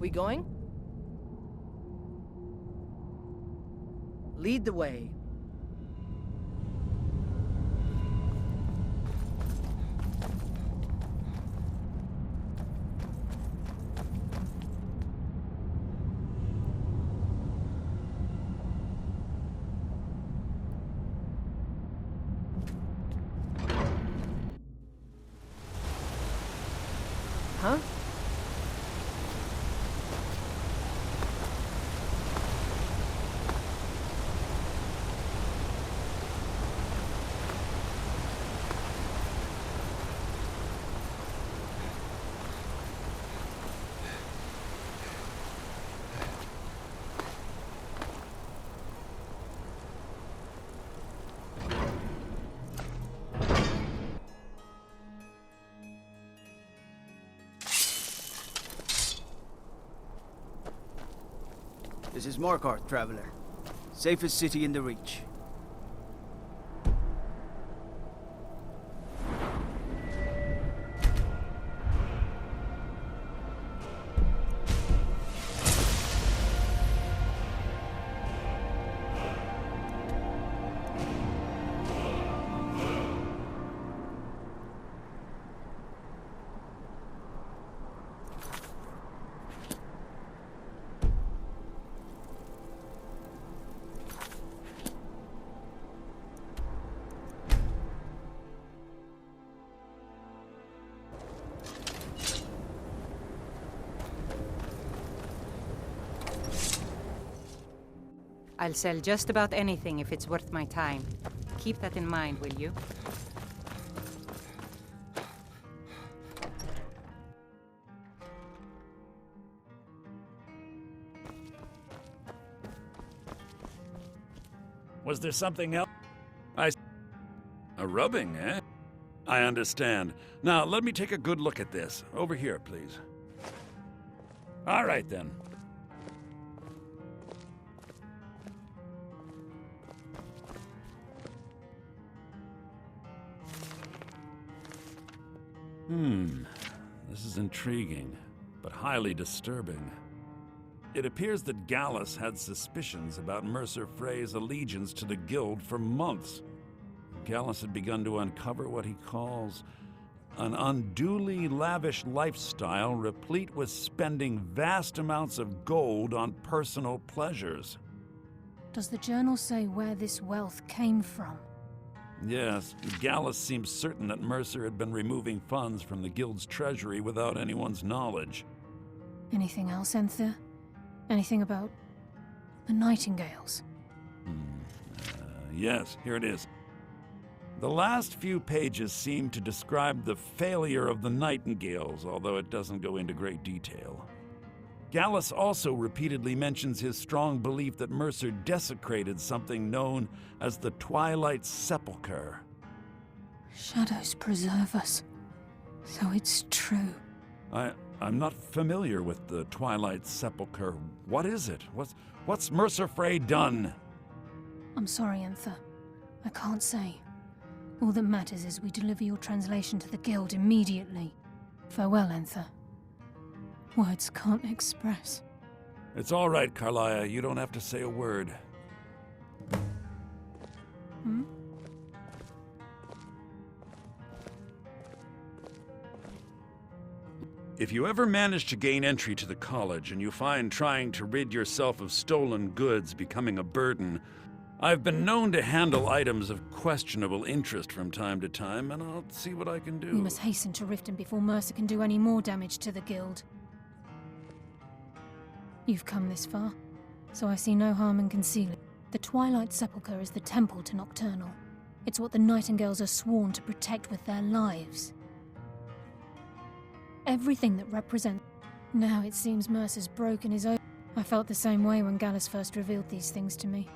we going? Lead the way. Huh? This is Markarth, traveler. Safest city in the Reach. I'll sell just about anything if it's worth my time. Keep that in mind, will you? Was there something else? A rubbing, eh? I understand. Now, let me take a good look at this. Over here, please. All right, then. This is intriguing, but highly disturbing. It appears that Gallus had suspicions about Mercer Frey's allegiance to the Guild for months. Gallus had begun to uncover what he calls an unduly lavish lifestyle replete with spending vast amounts of gold on personal pleasures. Does the journal say where this wealth came from? Yes, Gallus seems certain that Mercer had been removing funds from the Guild's treasury without anyone's knowledge. Anything else, Enthir? Anything about the Nightingales? Yes, here it is. The last few pages seem to describe the failure of the Nightingales, although it doesn't go into great detail. Gallus also repeatedly mentions his strong belief that Mercer desecrated something known as the Twilight Sepulchre. Shadows preserve us. So it's true. I'm not familiar with the Twilight Sepulchre. What is it? What's Mercer Frey done? I'm sorry, Enthir. I can't say. All that matters is we deliver your translation to the Guild immediately. Farewell, Enthir. Words can't express. It's all right, Carlia. You don't have to say a word. If you ever manage to gain entry to the college and you find trying to rid yourself of stolen goods becoming a burden, I've been known to handle items of questionable interest from time to time, and I'll see what I can do. We must hasten to Riften before Mercer can do any more damage to the Guild. You've come this far, so I see no harm in concealing. The Twilight Sepulchre is the temple to Nocturnal. It's what the Nightingales are sworn to protect with their lives. Everything that represents... Now it seems Mercer's broken his oath. I felt the same way when Gallus first revealed these things to me.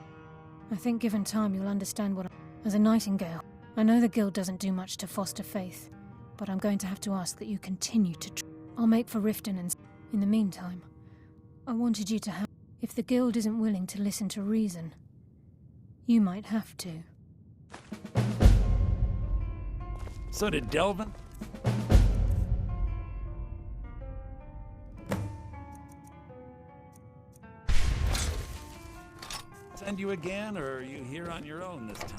I think given time you'll understand what As a Nightingale, I know the Guild doesn't do much to foster faith, but I'm going to have to ask that you continue to I'll make for Riften and... In the meantime, I wanted you to have... If the Guild isn't willing to listen to reason, you might have to. So did Delvin? send you again, or are you here on your own this time?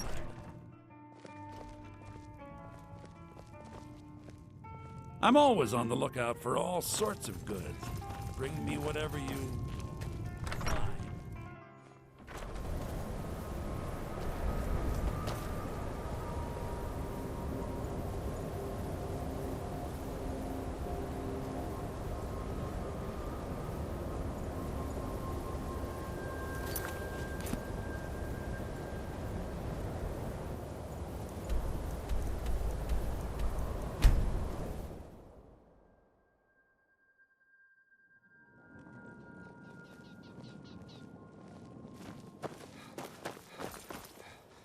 I'm always on the lookout for all sorts of goods. Bring me whatever you find.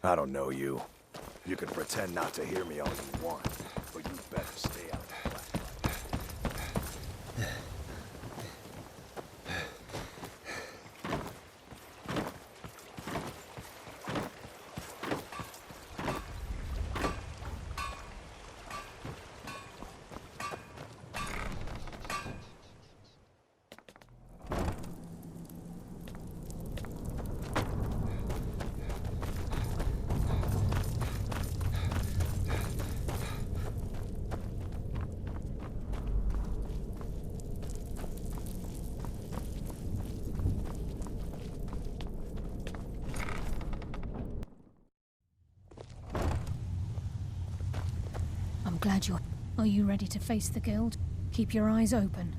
I don't know you. You can pretend not to hear me all you want, but you better stay out of the black. I'm glad you're... Are you ready to face the guild? Keep your eyes open.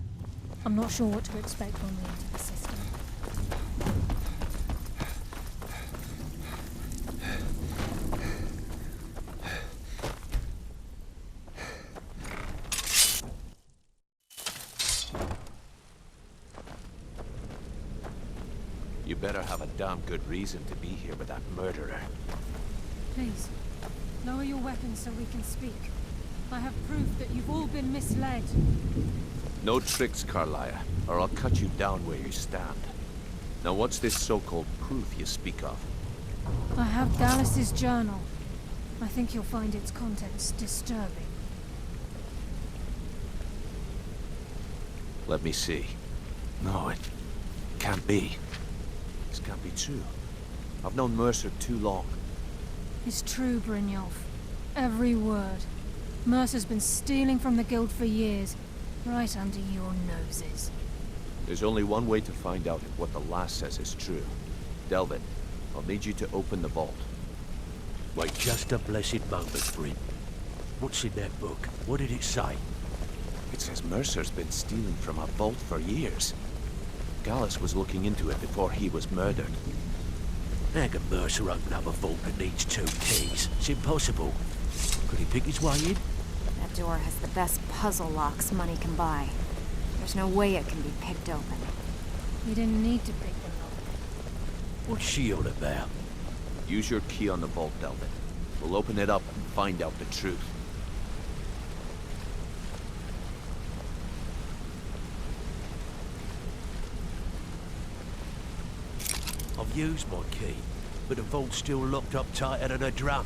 I'm not sure what to expect when we enter the system. You better have a damn good reason to be here with that murderer. Please, lower your weapons so we can speak. I have proof that you've all been misled. No tricks, Carlia, or I'll cut you down where you stand. Now what's this so-called proof you speak of? I have Dallas's journal. I think you'll find its contents disturbing. Let me see. No, it can't be. This can't be true. I've known Mercer too long. It's true, Brynjolf. Every word. Mercer's been stealing from the guild for years, right under your noses. There's only one way to find out if what the lass says is true. Delvin, I'll need you to open the vault. Wait just a blessed moment, Bryn. What's in that book? What did it say? It says Mercer's been stealing from our vault for years. Gallus was looking into it before he was murdered. How can Mercer open up a vault that needs 2 keys? It's impossible. Could he pick his way in? That door has the best puzzle locks money can buy. There's no way it can be picked open. You didn't need to pick them up. What's she on about? Use your key on the vault, Delvin. We'll open it up and find out the truth. I've used my key, but the vault's still locked up tighter than a drum.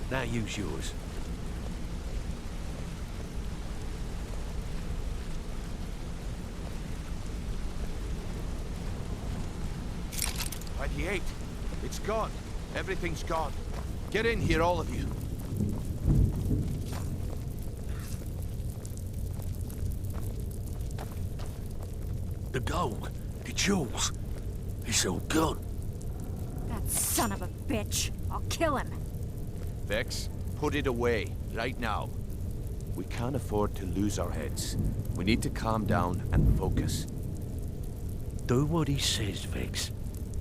Now use yours. It's gone. Everything's gone. Get in here, all of you. The gold, the jewels, it's all gone. That son of a bitch! I'll kill him! Vex, put it away, right now. We can't afford to lose our heads. We need to calm down and focus. Do what he says, Vex.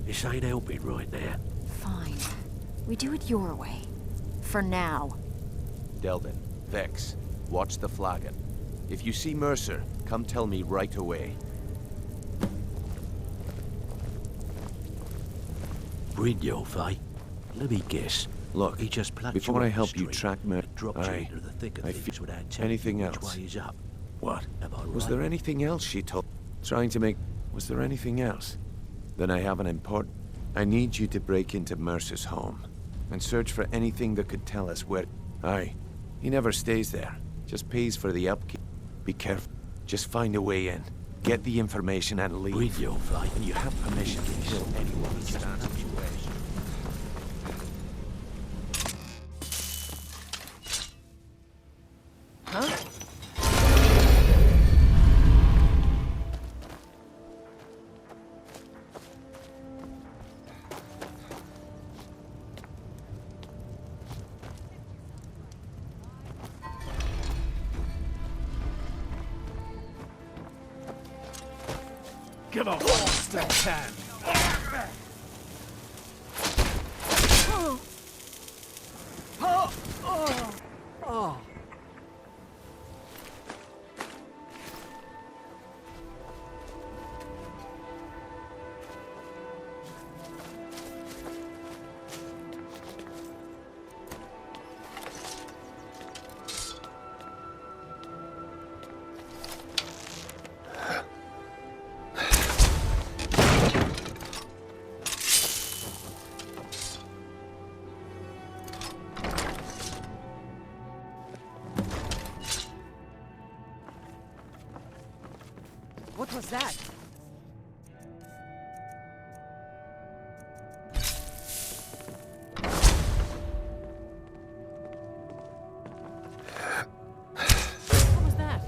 This ain't helping right now. Fine. We do it your way. For now. Delvin, Vex, watch the flagon. If you see Mercer, come tell me right away. Brynjolf, eh? Let me guess. Look, He just plucked before you I off help the you street track Mercer, and dropped you into the thick of things feel without telling anything you which else. way is up. What? Am I Was right? there anything else she told? Trying to make... Was there anything else? Then I have an important... I need you to break into Mercer's home and search for anything that could tell us where... Aye. He never stays there. Just pays for the upkeep. Be careful. Just find a way in. Get the information and leave. Brynjolf, eh? And you have permission to kill anyone who stands in your way. give up while you still can. What was that? What was that?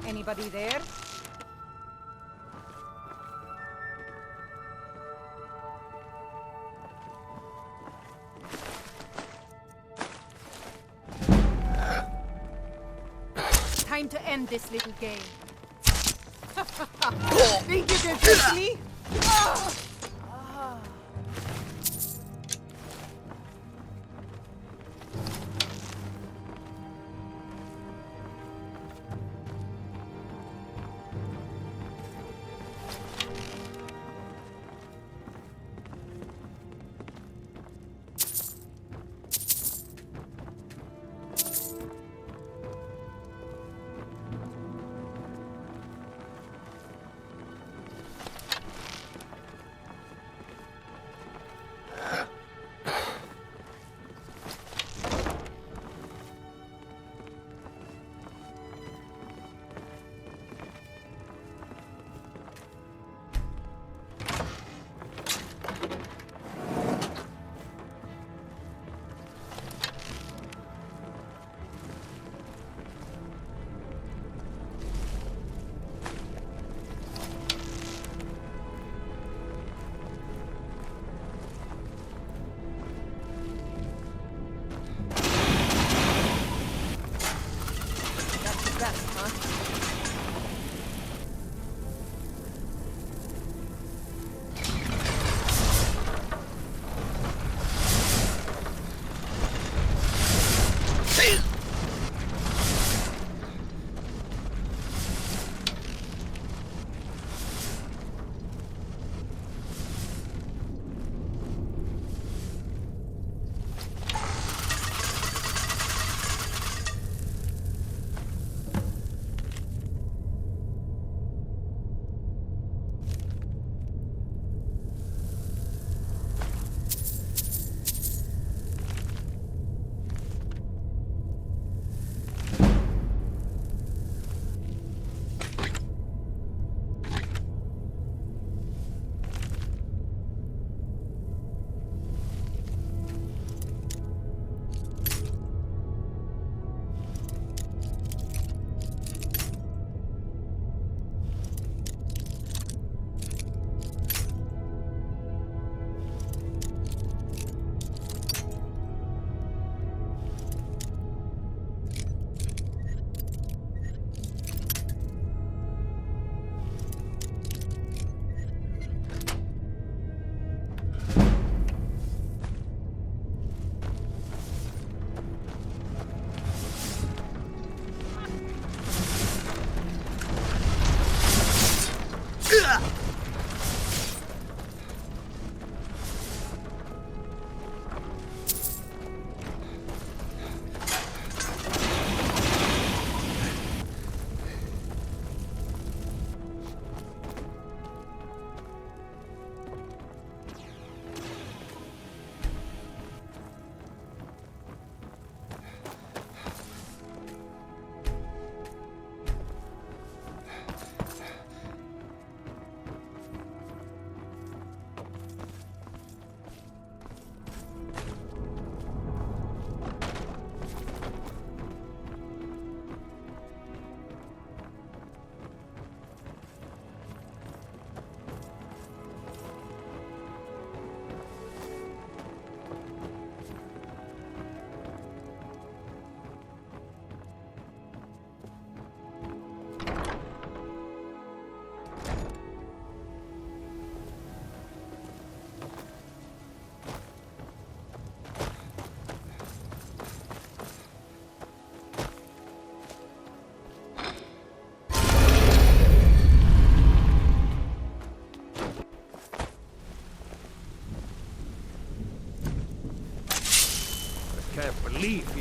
Anybody there? Time to end this little game. Think you can trick me?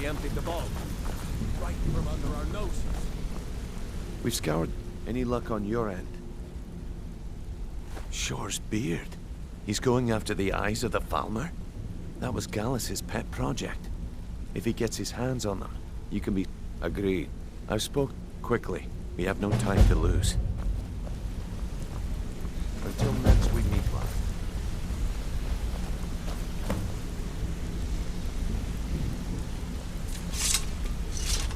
emptied the vault. Right from under our noses. We've scoured. Any luck on your end? Shore's beard. He's going after the eyes of the Falmer? That was Gallus's pet project. If he gets his hands on them, you can be... Agreed. I've spoke quickly. We have no time to lose. Until next we meet, love.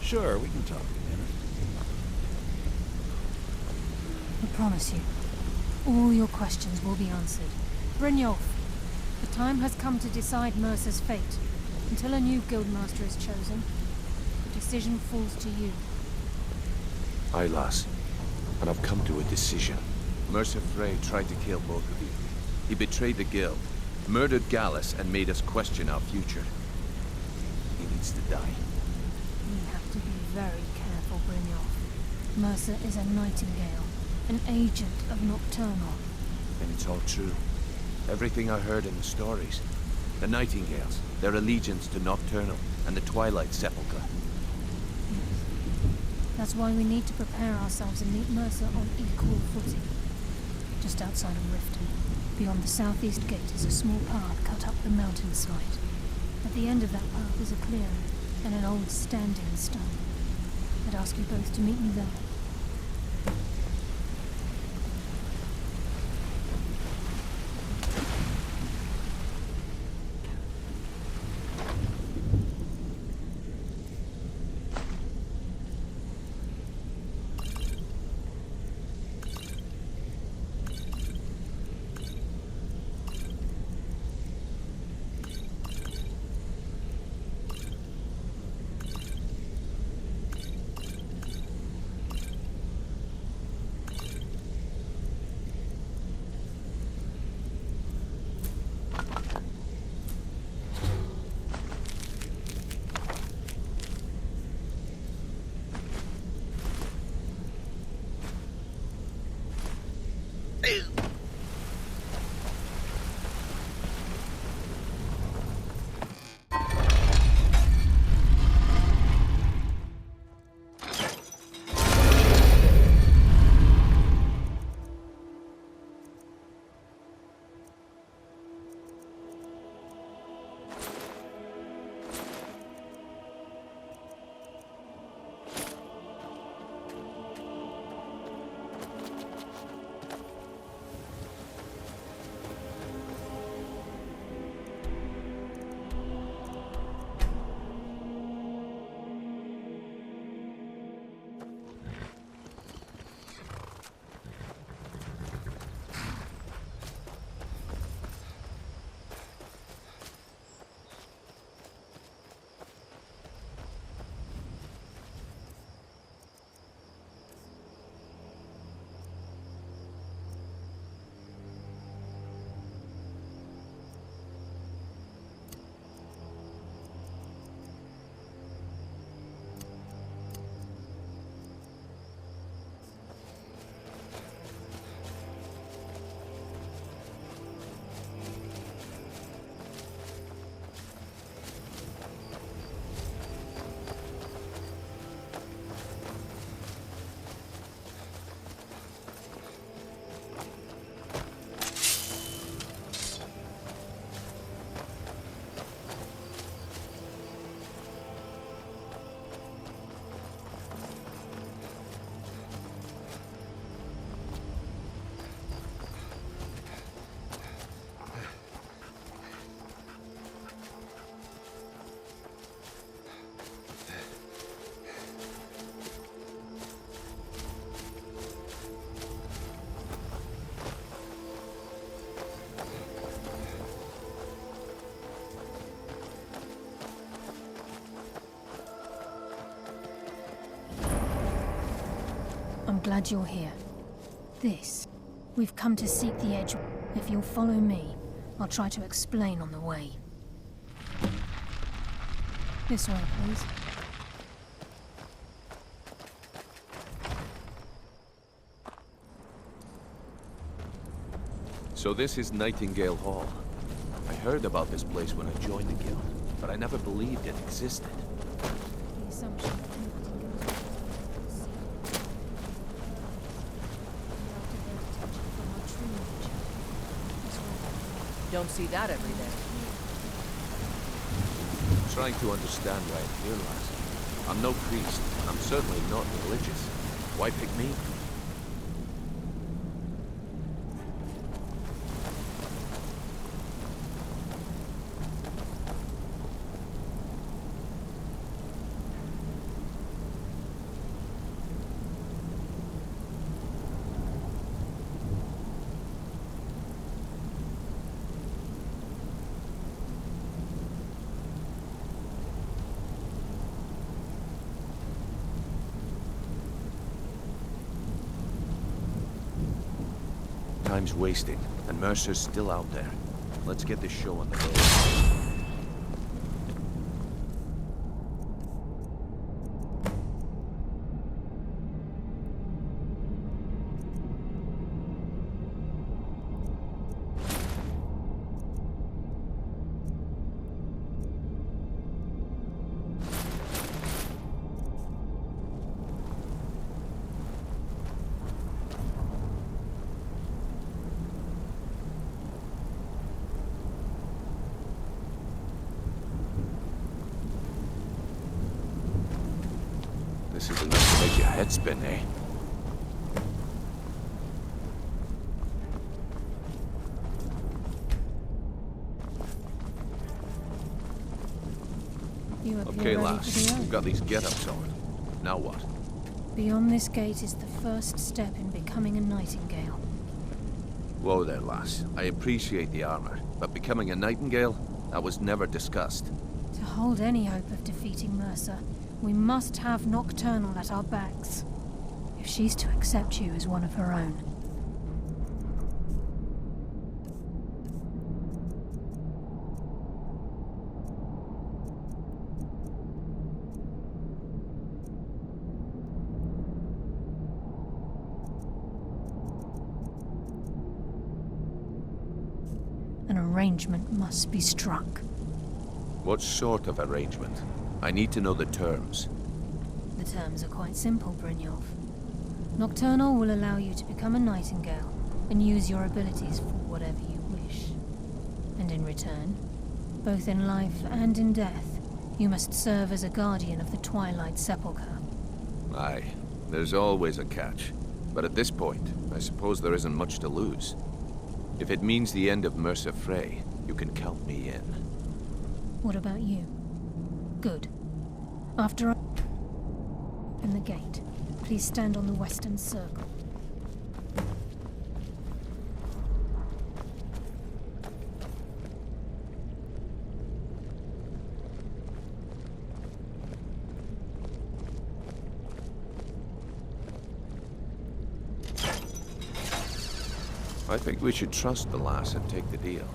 Sure, we can talk a minute. I promise you, all your questions will be answered. Brynjolf, the time has come to decide Mercer's fate. Until a new guildmaster is chosen, the decision falls to you. Aye, lass. And I've come to a decision. Mercer Frey tried to kill both of you. He betrayed the guild, murdered Gallus, and made us question our future. He needs to die. We have to be very careful, Brynjolf. Mercer is a Nightingale, an agent of Nocturnal. And it's all true. Everything I heard in the stories. The Nightingales, their allegiance to Nocturnal, and the Twilight Sepulchre. That's why we need to prepare ourselves and meet Mercer on equal footing. Just outside of Riften, beyond the southeast gate is a small path cut up the mountainside. At the end of that path is a clearing and an old standing stone. I'd ask you both to meet me there. I'm glad you're here. We've come to seek the edge. If you'll follow me, I'll try to explain on the way. This way, please. So this is Nightingale Hall. I heard about this place when I joined the guild, but I never believed it existed. assumption that Nightingale's after their detection from our true nature. That's right. Don't see that every day. I'm trying to understand why I'm here, lass. I'm no priest, and I'm certainly not religious. Why pick me? Time's wasting, and Mercer's still out there. Let's get this show on the road. This is enough to make your head spin, eh? You appear Okay, ready lass. for the We've oath. got these get-ups on. Now what? Beyond this gate is the first step in becoming a Nightingale. Whoa there, lass. I appreciate the armor, but becoming a Nightingale? That was never discussed. To hold any hope of defeating Mercer, we must have Nocturnal at our backs. If she's to accept you as one of her own. An arrangement must be struck. What sort of arrangement? I need to know the terms. The terms are quite simple, Brynjolf. Nocturnal will allow you to become a Nightingale and use your abilities for whatever you wish. And in return, both in life and in death, you must serve as a guardian of the Twilight Sepulchre. Aye, there's always a catch. But at this point, I suppose there isn't much to lose. If it means the end of Mercer Frey, you can count me in. What about you? Good. After I open the gate, please stand on the western circle. I think we should trust the lass and take the deal.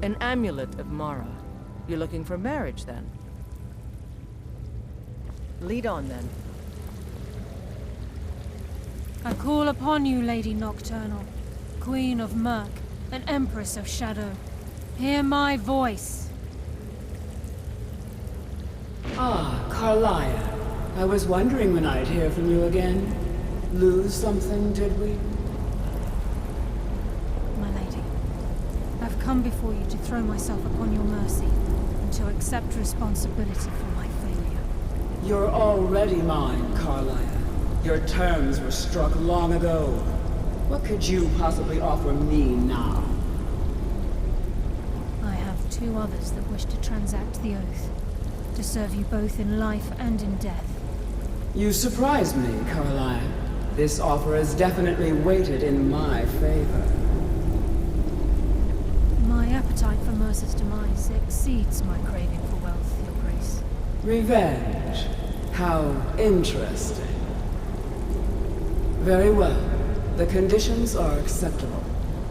An amulet of Mara. You're looking for marriage, then? Lead on, then. I call upon you, Lady Nocturnal, Queen of Murk, and Empress of Shadow. Hear my voice. Ah, Carlia. I was wondering when I'd hear from you again. Lose something, did we? My lady, I've come before you to throw myself upon your mercy and to accept responsibility for my failure. You're already mine, Carlia. Your terms were struck long ago. What could you possibly offer me now? I have two others that wish to transact the oath, to serve you both in life and in death. You surprise me, Carlia. This offer is definitely weighted in my favor. My appetite for Mercer's demise exceeds my craving for wealth, Your Grace. Revenge. How interesting. Very well. The conditions are acceptable.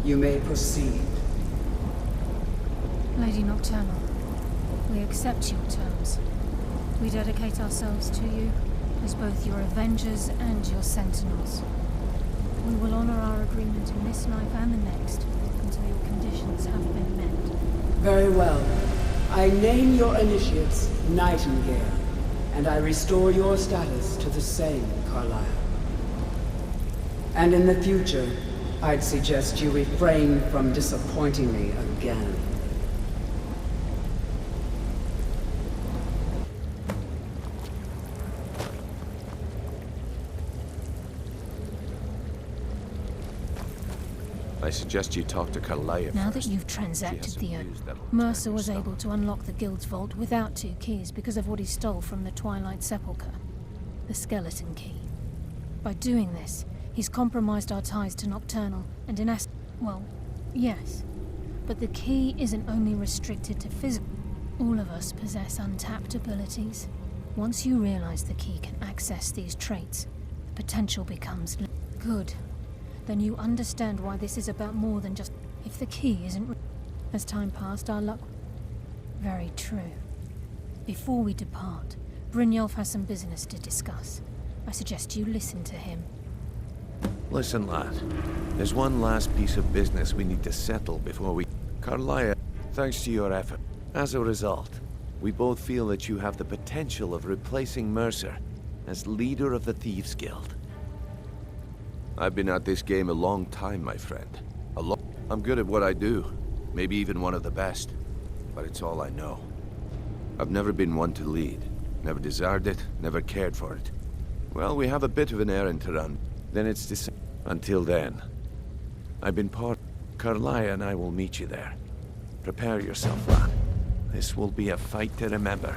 You may proceed. Lady Nocturnal, we accept your terms. We dedicate ourselves to you as both your avengers and your sentinels. We will honor our agreement in this life and the next until your conditions have been met. Very well. I name your initiates Nightingale, and I restore your status to the same, Carlyle. And in the future, I'd suggest you refrain from disappointing me again. I suggest you talk to Carlyle Now first. that you've transacted the news that'll Mercer turn was your able stomach. to unlock the guild's vault without 2 keys because of what he stole from the Twilight Sepulchre. The skeleton key. By doing this, he's compromised our ties to Nocturnal and well, yes. But the key isn't only restricted to physical. All of us possess untapped abilities. Once you realize the key can access these traits, the potential becomes good. Then you understand why this is about more than just... If the key isn't... As time passed, our luck... Very true. Before we depart, Brynjolf has some business to discuss. I suggest you listen to him. Listen, lad. There's one last piece of business we need to settle before we... Carlyle, thanks to your effort. As a result, we both feel that you have the potential of replacing Mercer as leader of the Thieves Guild. I've been at this game a long time, my friend. I'm good at what I do. Maybe even one of the best. But it's all I know. I've never been one to lead. Never desired it, never cared for it. Well, we have a bit of an errand to run. Then it's this... Until then, I've been part... Carlyle and I will meet you there. Prepare yourself, lad. This will be a fight to remember.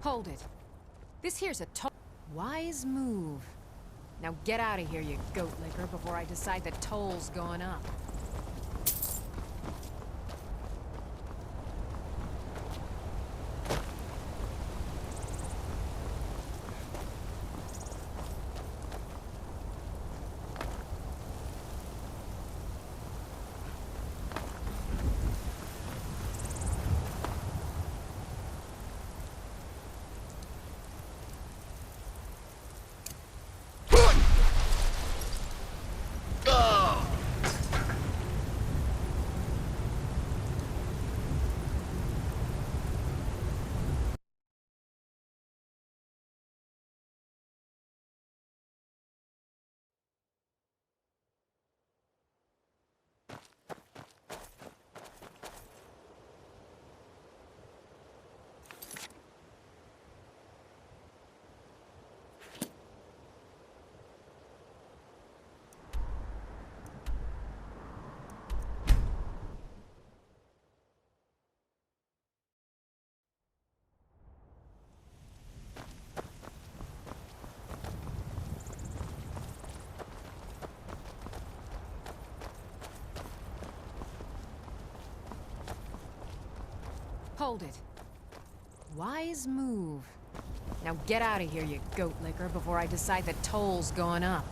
Hold it. This here's a wise move. Now get out of here, you goat licker, before I decide the toll's going up. Hold it. Wise move. Now get out of here, you goat licker, before I decide the toll's going up.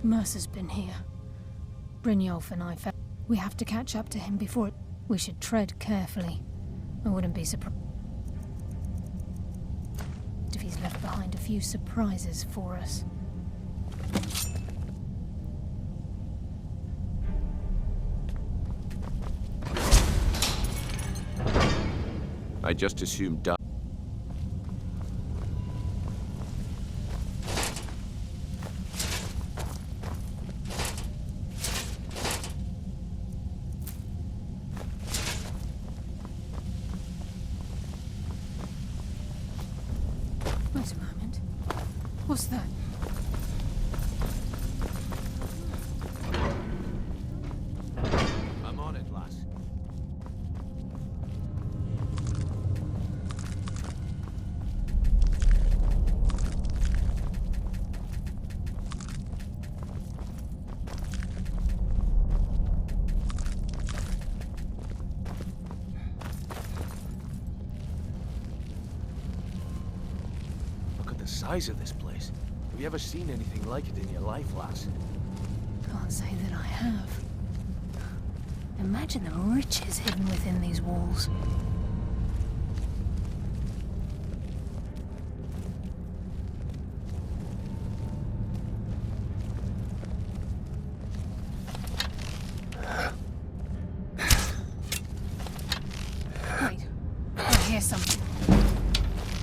Mercer's been here. Brynjolf and I felt we have to catch up to him before it. We should tread carefully. I wouldn't be surprised if he's left behind a few surprises for us. I just assumed Wait a moment. What's that? I'm on it, lass. Look at the size of this place. Have you ever seen anything like it in your life, lass? Can't say that I have. Imagine the riches hidden within these walls. Wait, I hear something.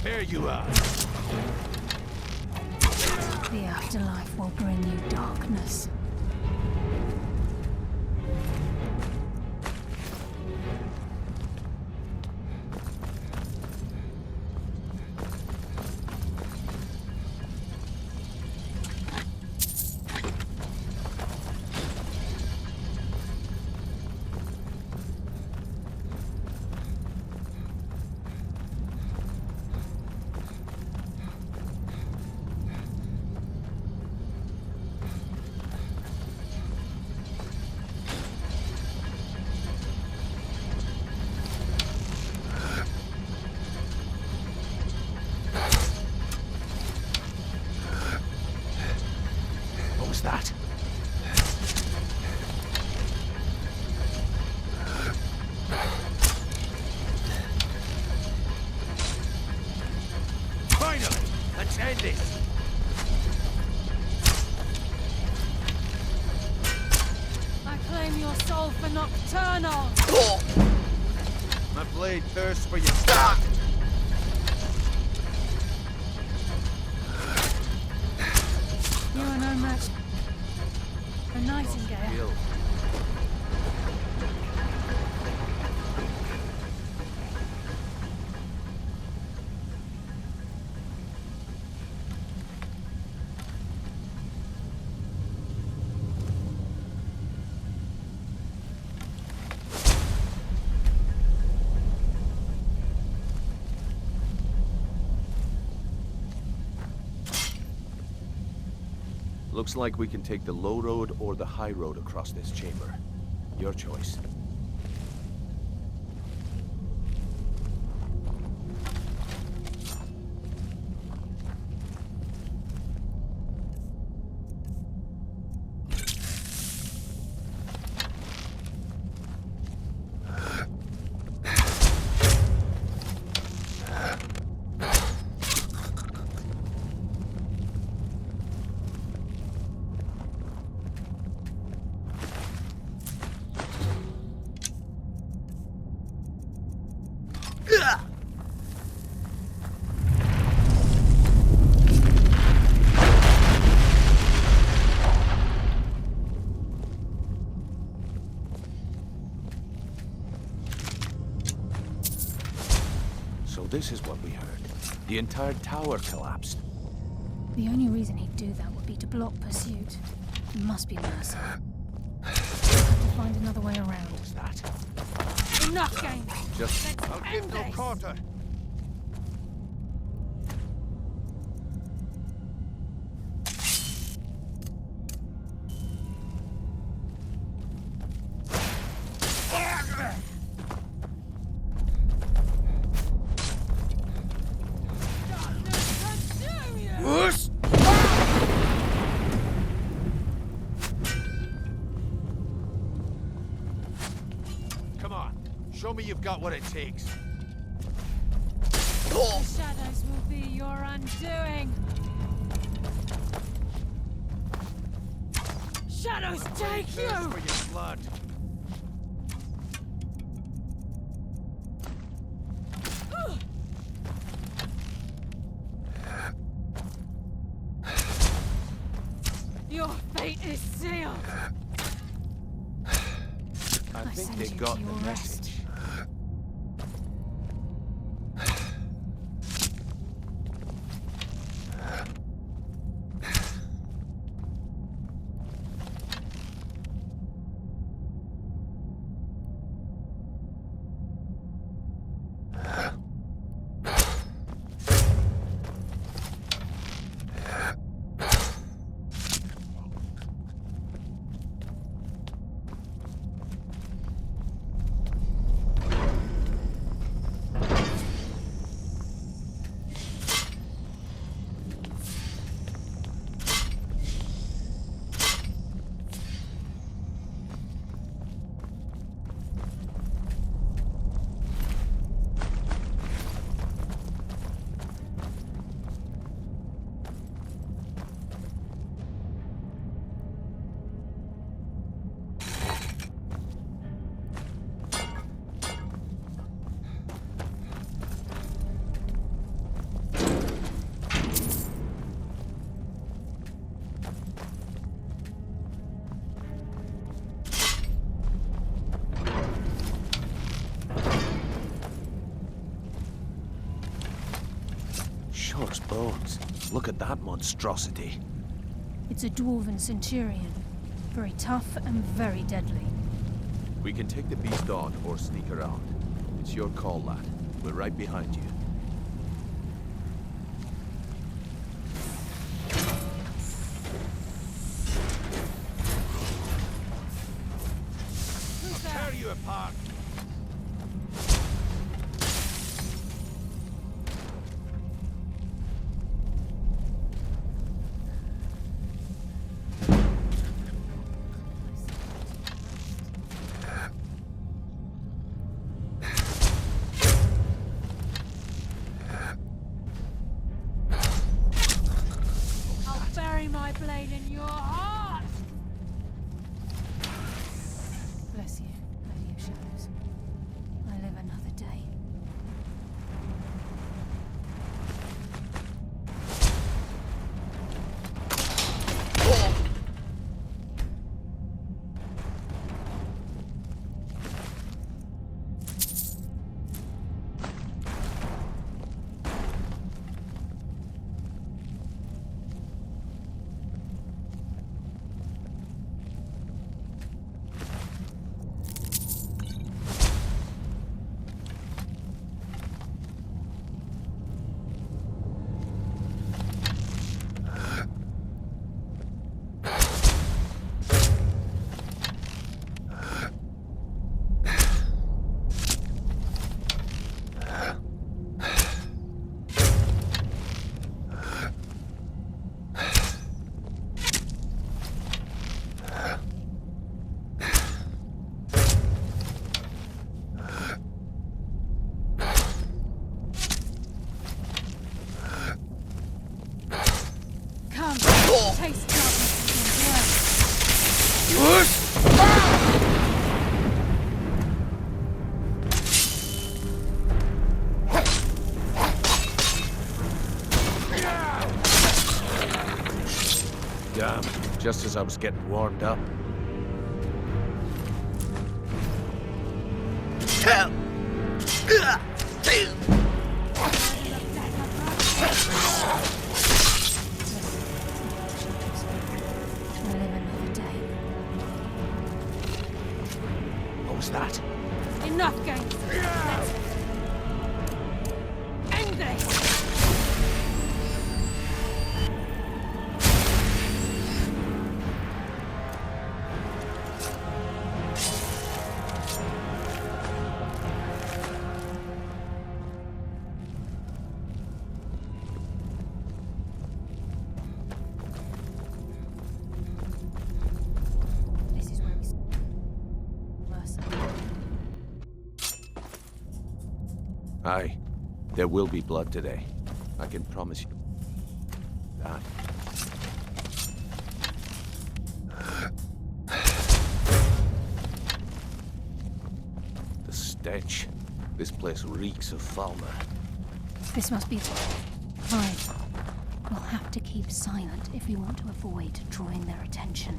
There you are. The afterlife will bring you darkness. What was that? Finally! Let's end this! I claim your soul for Nocturnal! My blade thirsts for your stop! You are no match for Nightingale. Looks like we can take the low road or the high road across this chamber. Your choice. So this is what we heard. The entire tower collapsed. The only reason he'd do that would be to block pursuit. It must be Mercer. Have to find another way around. What was that? Enough games! Just... Let's end this! quarter! got what it takes. The shadows will be your undoing. Shadows take Thirst you! for your blood. Your fate is sealed. I think send they you got to the your message. Shark's bones. Look at that monstrosity. It's a dwarven centurion. Very tough and very deadly. We can take the beast on or sneak around. It's your call, lad. We're right behind you. I'll tear you apart. I'll bury my blade in your heart! Bless you, Lady of Shadows. I live another day. Come, taste darkness and blood. Damn, just as I was getting warmed up. I live another day. What was that? Enough games. End this! Aye. There will be blood today. I can promise you that. The stench. This place reeks of Falmer. This must be... Fine. We'll have to keep silent if we want to avoid drawing their attention.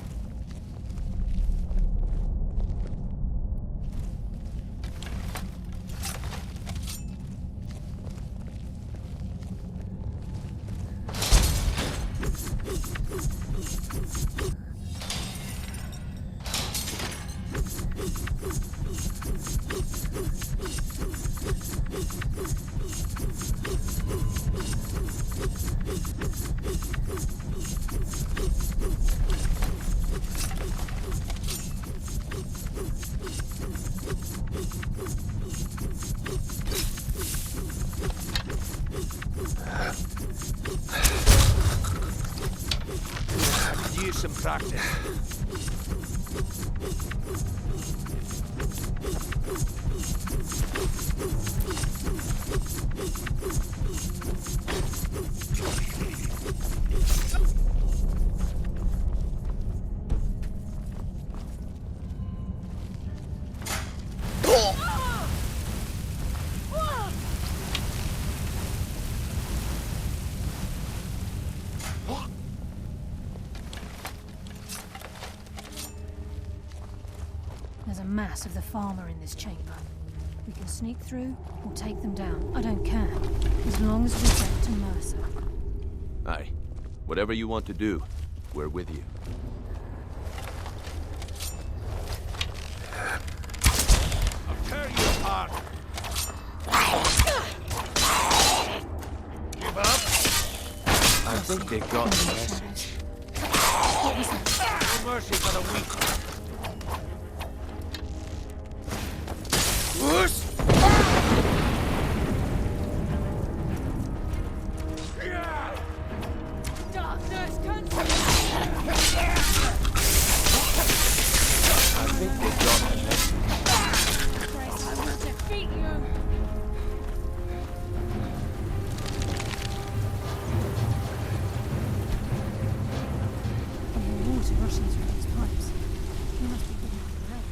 Use some practice. There's a mass of the farmer in this chamber. We can sneak through or take them down. I don't care, as long as we get to Mercer. Aye. Whatever you want to do, we're with you. I'll tear you apart. Give up? I think they got the message. What was that? No mercy for the weak. Darkness consume! I think they got the message. Christ, I will defeat you! There's water rushing through these pipes. We must be getting off the road.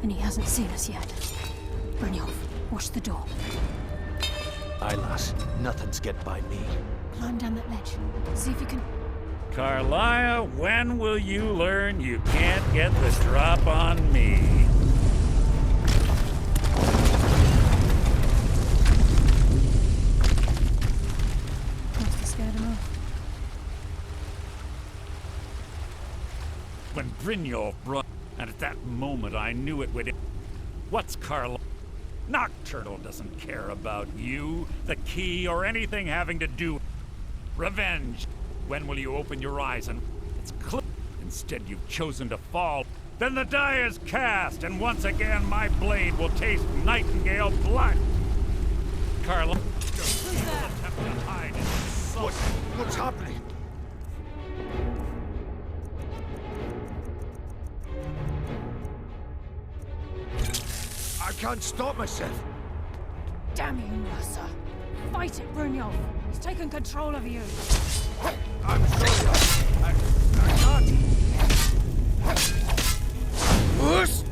And he hasn't seen us yet. Brynjolf, watch the door. Aye, lass. Nothing's get by me. Climb down that ledge. See if you can... Carlia, when will you learn you can't get the drop on me? Must have scared him off. When Brynjolf brought... And at that moment I knew it would... What's Carlia? Nocturnal doesn't care about you, the key, or anything having to do... Revenge. When will you open your eyes and... It's clear. Instead you've chosen to fall. Then the die is cast, and once again my blade will taste Nightingale blood. Carla... Who's that? Attempt to hide in What's happening? I can't stop myself. Damn you, Mercer! Fight it, Brynjolf! He's taken control of you! I'm sorry. I can't. Push!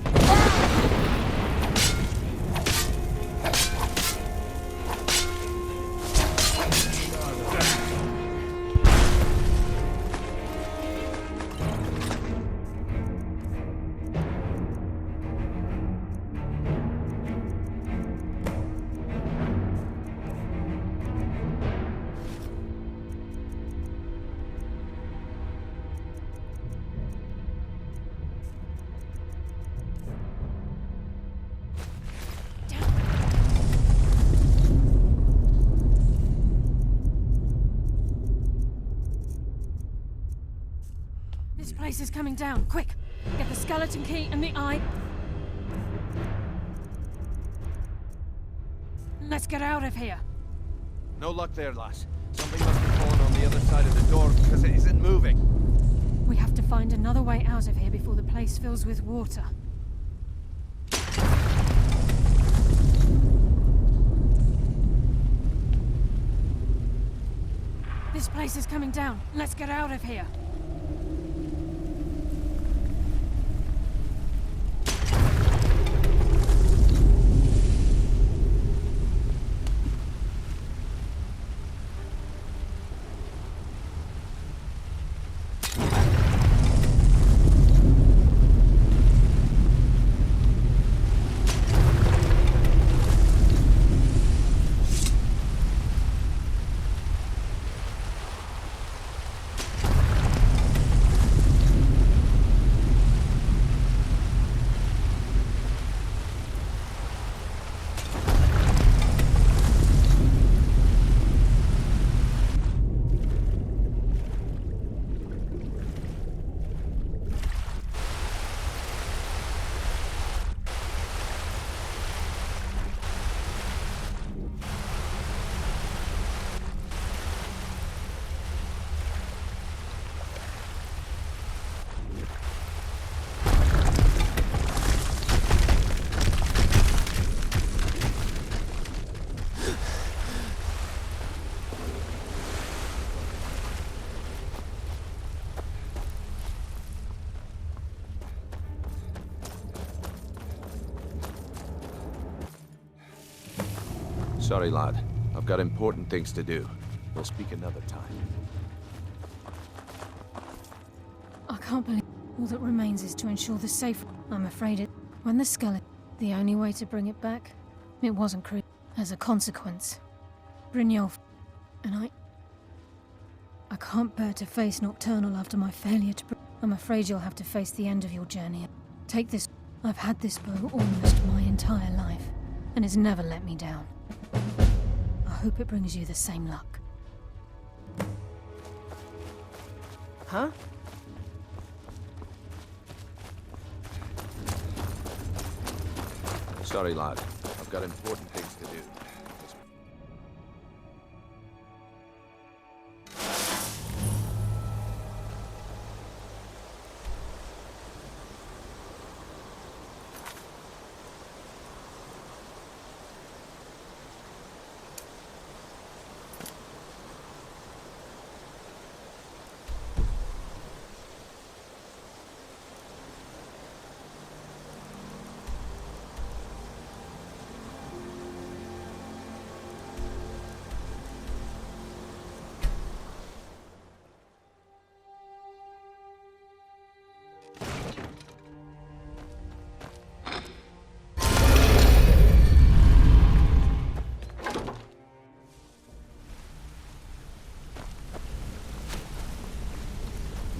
This place is coming down. Quick! Get the skeleton key and the eye. Let's get out of here. No luck there, lass. Something must be fallen on the other side of the door because it isn't moving. We have to find another way out of here before the place fills with water. This place is coming down. Let's get out of here. Sorry, lad. I've got important things to do. We'll speak another time. I can't believe all that remains is to ensure the safe. I'm afraid when the skeleton, the only way to bring it back, it wasn't cruel. As a consequence, Brynjolf and I can't bear to face Nocturnal after my failure to. I'm afraid you'll have to face the end of your journey. Take this. I've had this bow almost my entire life, and it's never let me down. I hope it brings you the same luck. Huh? Sorry, lad. I've got important things to do.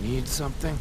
Need something?